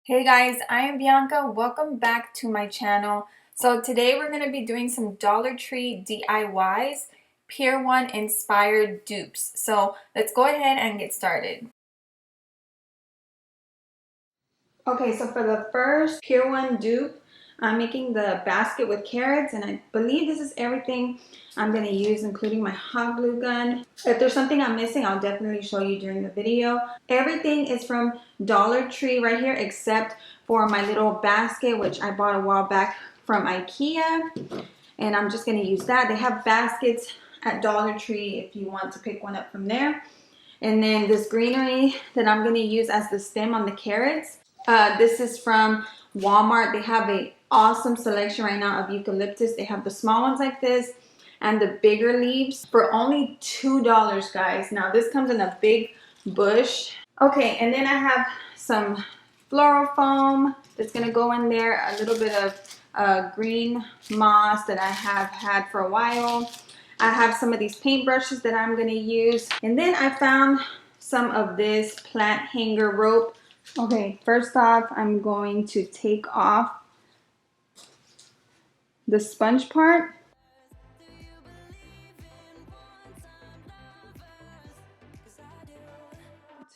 Hey guys, I am Bianca. Welcome back to my channel. So today we're going to be doing some Dollar Tree DIYs, Pier One inspired dupes. So let's go ahead and get started. Okay, so for the first Pier One dupe, I'm making the basket with carrots, and I believe this is everything I'm going to use, including my hot glue gun. If there's something I'm missing, I'll definitely show you during the video. Everything is from Dollar Tree right here, except for my little basket, which I bought a while back from IKEA, and I'm just going to use that. They have baskets at Dollar Tree if you want to pick one up from there. And then this greenery that I'm going to use as the stem on the carrots. This is from Walmart. They have an awesome selection right now of eucalyptus. They have the small ones like this and the bigger leaves for only $2, guys. Now this comes in a big bush. Okay, and then I have some floral foam that's gonna go in there, a little bit of green moss that I have had for a while. I have some of these paint brushes that I'm gonna use. And then I found some of this plant hanger rope. Okay, first off, I'm going to take off the sponge part.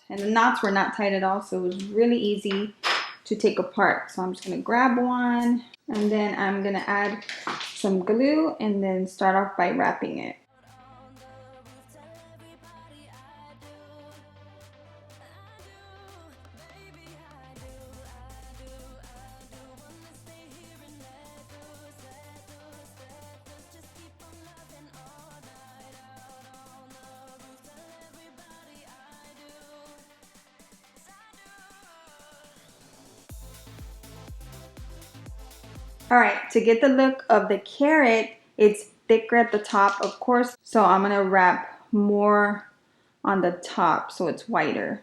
And the knots were not tight at all, so it was really easy to take apart. So I'm just gonna grab one, and then I'm gonna add some glue and then start off by wrapping it. All right, to get the look of the carrot, it's thicker at the top, of course, so I'm gonna wrap more on the top so it's whiter.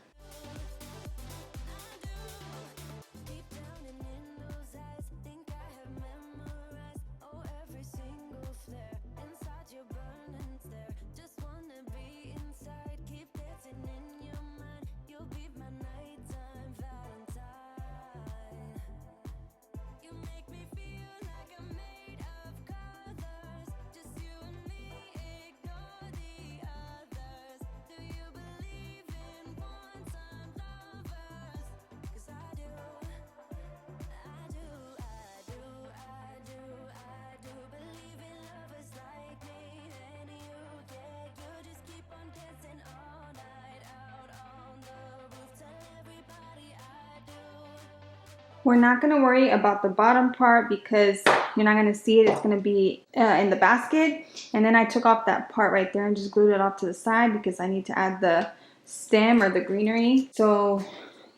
We're not going to worry about the bottom part because you're not going to see it. It's going to be in the basket. And then I took off that part right there and just glued it off to the side because I need to add the stem or the greenery. So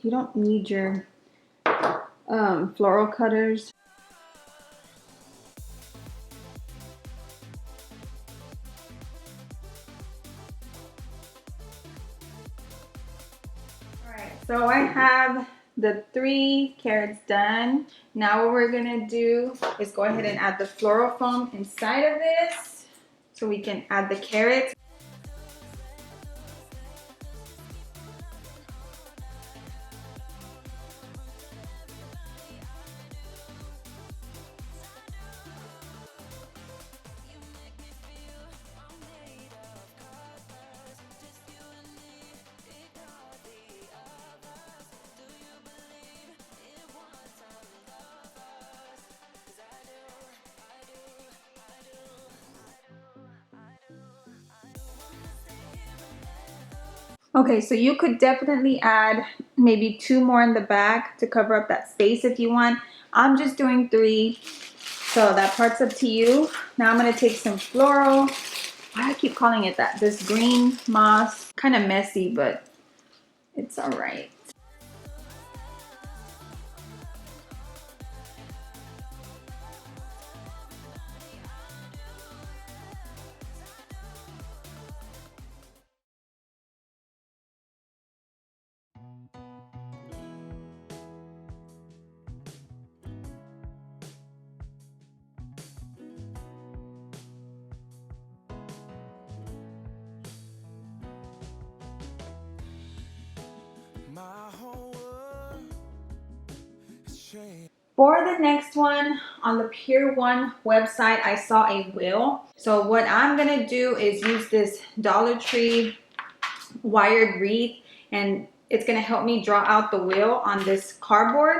you don't need your floral cutters. Alright, so I have the 3 carrots done. Now what we're gonna do is go ahead and add the floral foam inside of this so we can add the carrots. Okay, so you could definitely add maybe 2 more in the back to cover up that space if you want. I'm just doing 3, so that part's up to you. Now I'm gonna take some floral. Why do I keep calling it that? This green moss. Kind of messy, but it's all right. For the next one, on the Pier One website, I saw a wheel. So what I'm gonna do is use this Dollar Tree wired wreath, and it's gonna help me draw out the wheel on this cardboard.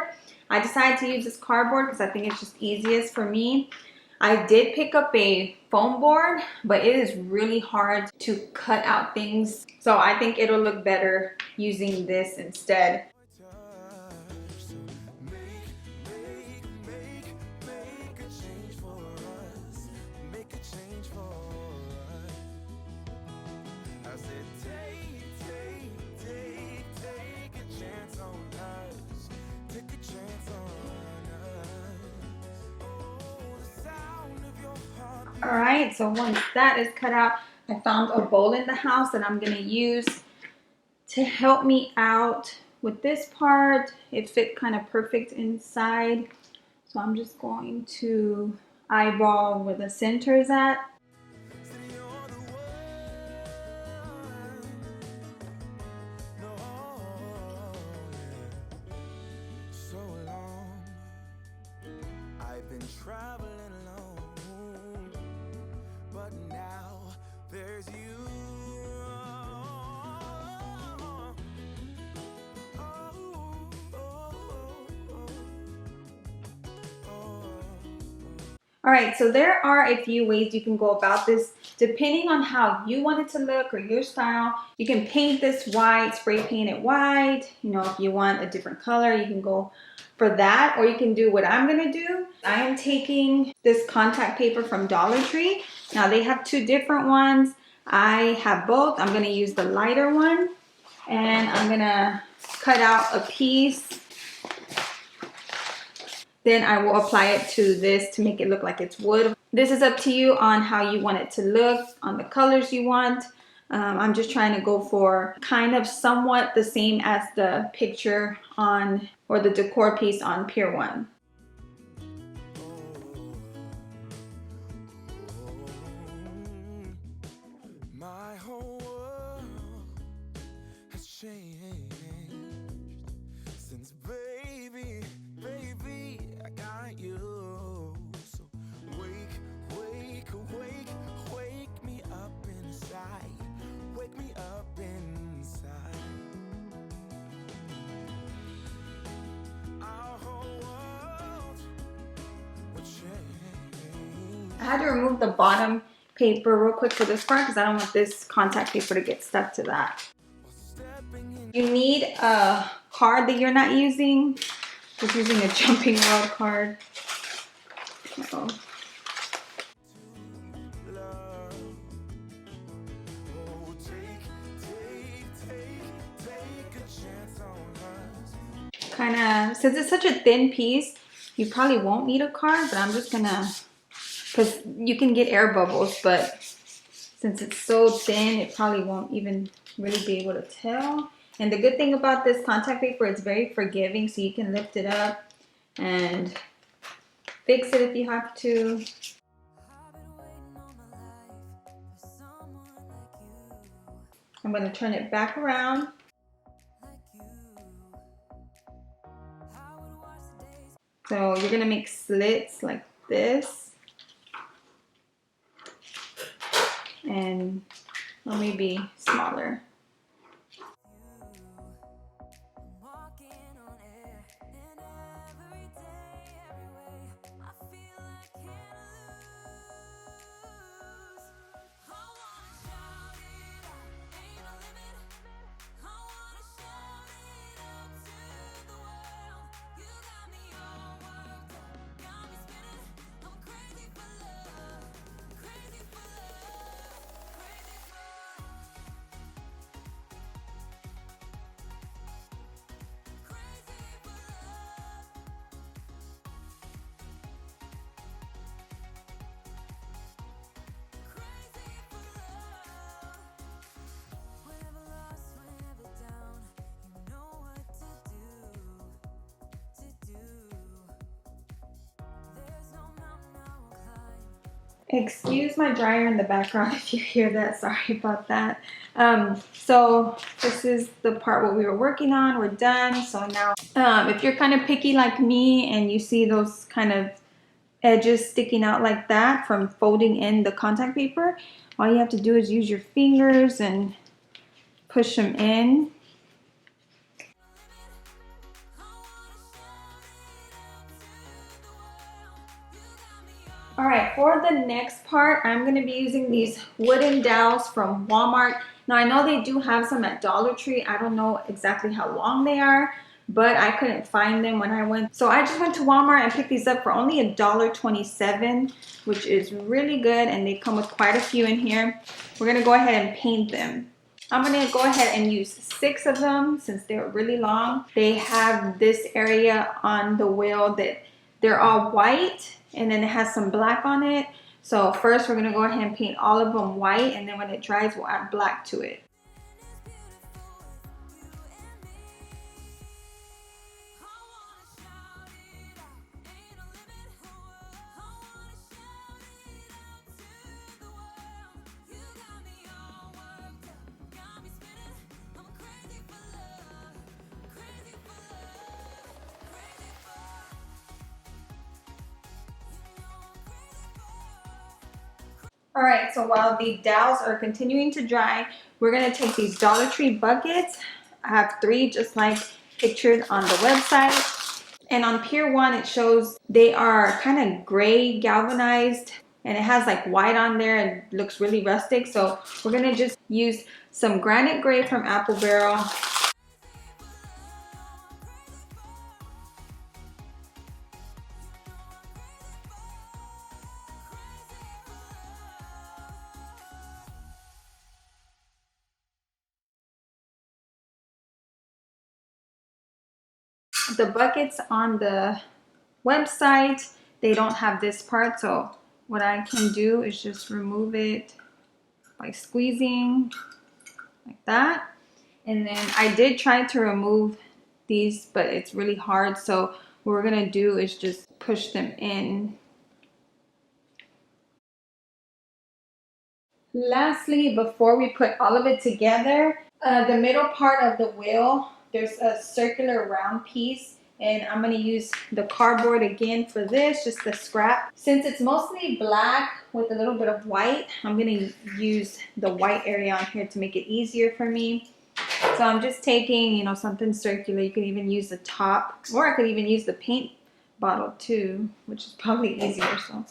I decided to use this cardboard because I think it's just easiest for me. I did pick up a foam board, but it is really hard to cut out things. So I think it'll look better using this instead. All right, so once that is cut out, I found a bowl in the house that I'm gonna use to help me out with this part. It fit kind of perfect inside. So I'm just going to eyeball where the center is at. I've been traveling alone, but now there's you. All right, so there are a few ways you can go about this depending on how you want it to look or your style. You can paint this white, spray paint it white. You know, if you want a different color, you can go for that, or you can do what I'm gonna do. I am taking this contact paper from Dollar Tree. Now they have two different ones. I have both. I'm gonna use the lighter one, and I'm gonna cut out a piece. Then I will apply it to this to make it look like it's wood. This is up to you on how you want it to look, on the colors you want. I'm just trying to go for kind of somewhat the same as the picture on, or the decor piece on Pier One. My whole world has changed since baby, I got you. So wake me up inside. Wake me up inside. Our whole world will change. I had to remove the bottom paper real quick for this part because I don't want this contact paper to get stuck to that. You need a card that you're not using. Just using a jumping world card. Uh-oh. Kind of, since it's such a thin piece, you probably won't need a card, but I'm just gonna, because you can get air bubbles, but since it's so thin, it probably won't even really be able to tell. And the good thing about this contact paper, it's very forgiving, so you can lift it up and fix it if you have to. I'm going to turn it back around. So you're going to make slits like this. And or maybe smaller. Excuse my dryer in the background if you hear that. Sorry about that. So this is the part what we were working on. We're done. So now if you're kind of picky like me and you see those kind of edges sticking out like that from folding in the contact paper, all you have to do is use your fingers and push them in. All right, for the next part, I'm going to be using these wooden dowels from Walmart. Now, I know they do have some at Dollar Tree. I don't know exactly how long they are, but I couldn't find them when I went. So I just went to Walmart and picked these up for only $1.27, which is really good, and they come with quite a few in here. We're going to go ahead and paint them. I'm going to go ahead and use 6 of them since they're really long. They have this area on the wheel that they're all white, and then it has some black on it. So first we're going to go ahead and paint all of them white, and then when it dries we'll add black to it. All right, so while the dowels are continuing to dry, we're going to take these Dollar Tree buckets. I have 3 just like pictured on the website. And on Pier One, it shows they are kind of gray galvanized, and it has like white on there and looks really rustic. So we're going to just use some granite gray from Apple Barrel. The buckets on the website, they don't have this part, so what I can do is just remove it by squeezing like that. And then I did try to remove these, but it's really hard, so what we're gonna do is just push them in. Lastly, before we put all of it together, the middle part of the wheel, there's a circular round piece, and I'm going to use the cardboard again for this, just the scrap. Since it's mostly black with a little bit of white, I'm going to use the white area on here to make it easier for me. So I'm just taking, you know, something circular. You could even use the top, or I could even use the paint bottle too, which is probably easier. So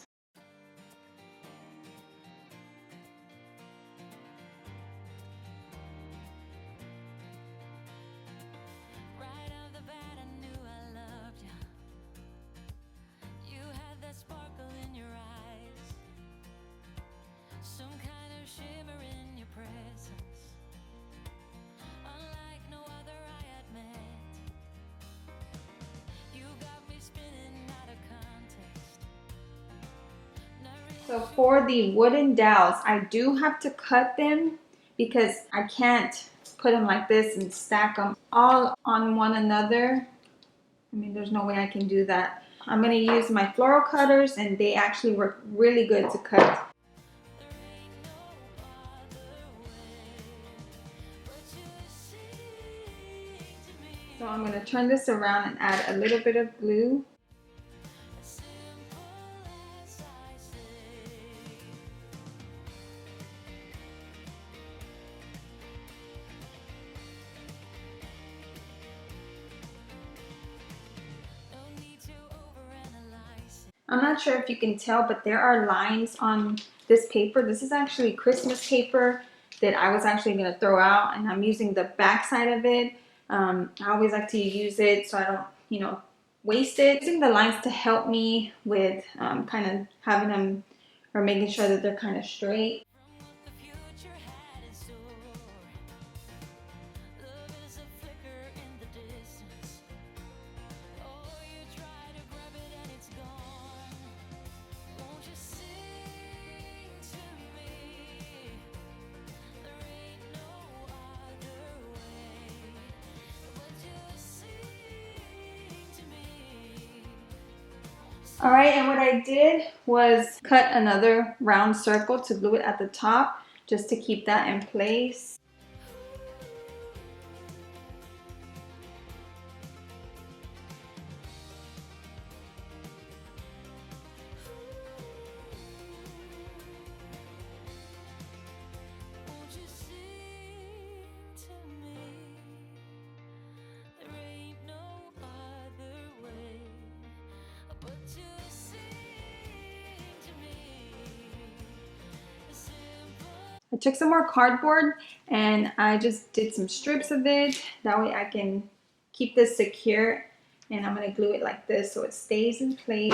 So for the wooden dowels, I do have to cut them because I can't put them like this and stack them all on one another. I mean, there's no way I can do that. I'm going to use my floral cutters, and they actually work really good to cut. So I'm going to turn this around and add a little bit of glue. I'm not sure if you can tell, but there are lines on this paper. This is actually Christmas paper that I was actually going to throw out, and I'm using the back side of it. I always like to use it so I don't, you know, waste it. Using the lines to help me with kind of having them, or making sure that they're kind of straight. All right, and what I did was cut another round circle to glue it at the top just to keep that in place. I took some more cardboard and I just did some strips of it. That way I can keep this secure, and I'm gonna glue it like this so it stays in place.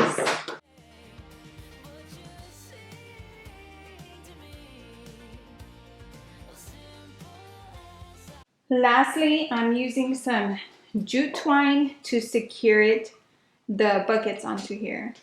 Lastly, I'm using some jute twine to secure the buckets onto here.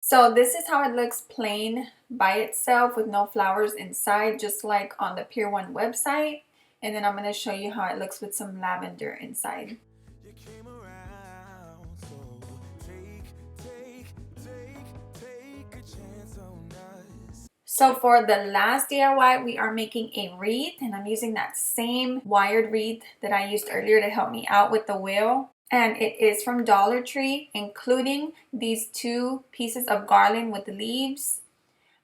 So this is how it looks plain by itself with no flowers inside, just like on the Pier One website. And then I'm going to show you how it looks with some lavender inside. So for the last DIY, we are making a wreath, and I'm using that same wired wreath that I used earlier to help me out with the wheel. And it is from Dollar Tree, including these 2 pieces of garland with leaves.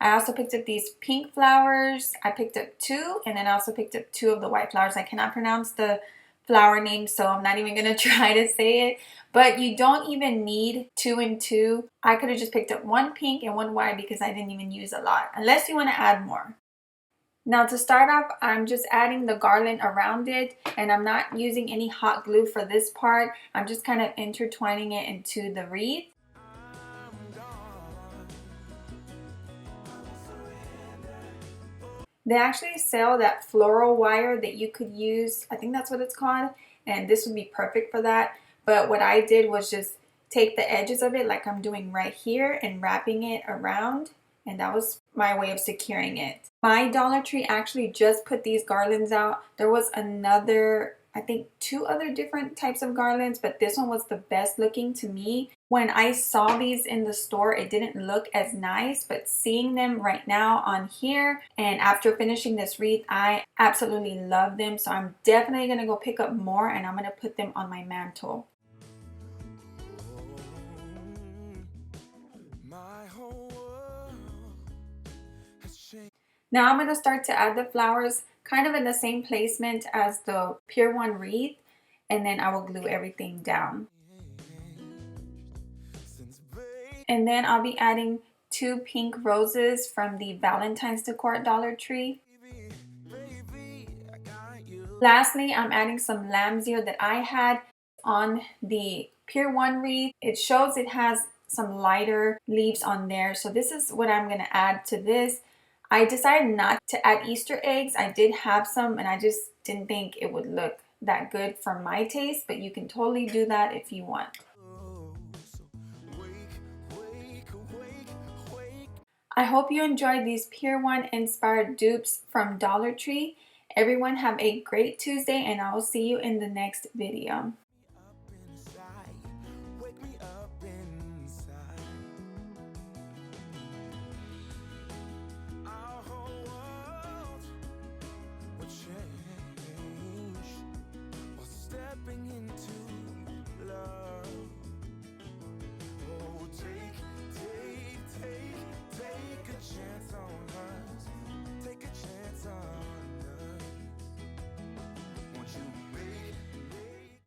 I also picked up these pink flowers. I picked up 2, and then I also picked up 2 of the white flowers. I cannot pronounce the flower name, so I'm not even gonna try to say it. But you don't even need 2 and 2. I could have just picked up 1 pink and 1 white because I didn't even use a lot, unless you want to add more. Now to start off, I'm just adding the garland around it, and I'm not using any hot glue for this part. I'm just kind of intertwining it into the wreath. They actually sell that floral wire that you could use. I think that's what it's called, and this would be perfect for that. But what I did was just take the edges of it like I'm doing right here and wrapping it around, and that was my way of securing it. My Dollar Tree actually just put these garlands out. There was another, I think 2 other different types of garlands, but this one was the best looking to me. When I saw these in the store, it didn't look as nice, but seeing them right now on here and after finishing this wreath, I absolutely love them. So I'm definitely gonna go pick up more, and I'm gonna put them on my mantle. Now I'm going to start to add the flowers kind of in the same placement as the Pier One wreath, and then I will glue everything down. And then I'll be adding 2 pink roses from the Valentine's decor at Dollar Tree. Lastly, I'm adding some lamb's ear that I had on the Pier One wreath. It shows it has some lighter leaves on there, so this is what I'm going to add to this. I decided not to add Easter eggs. I did have some, and I just didn't think it would look that good for my taste, but you can totally do that if you want. I hope you enjoyed these Pier One inspired dupes from Dollar Tree. Everyone have a great Tuesday, and I will see you in the next video.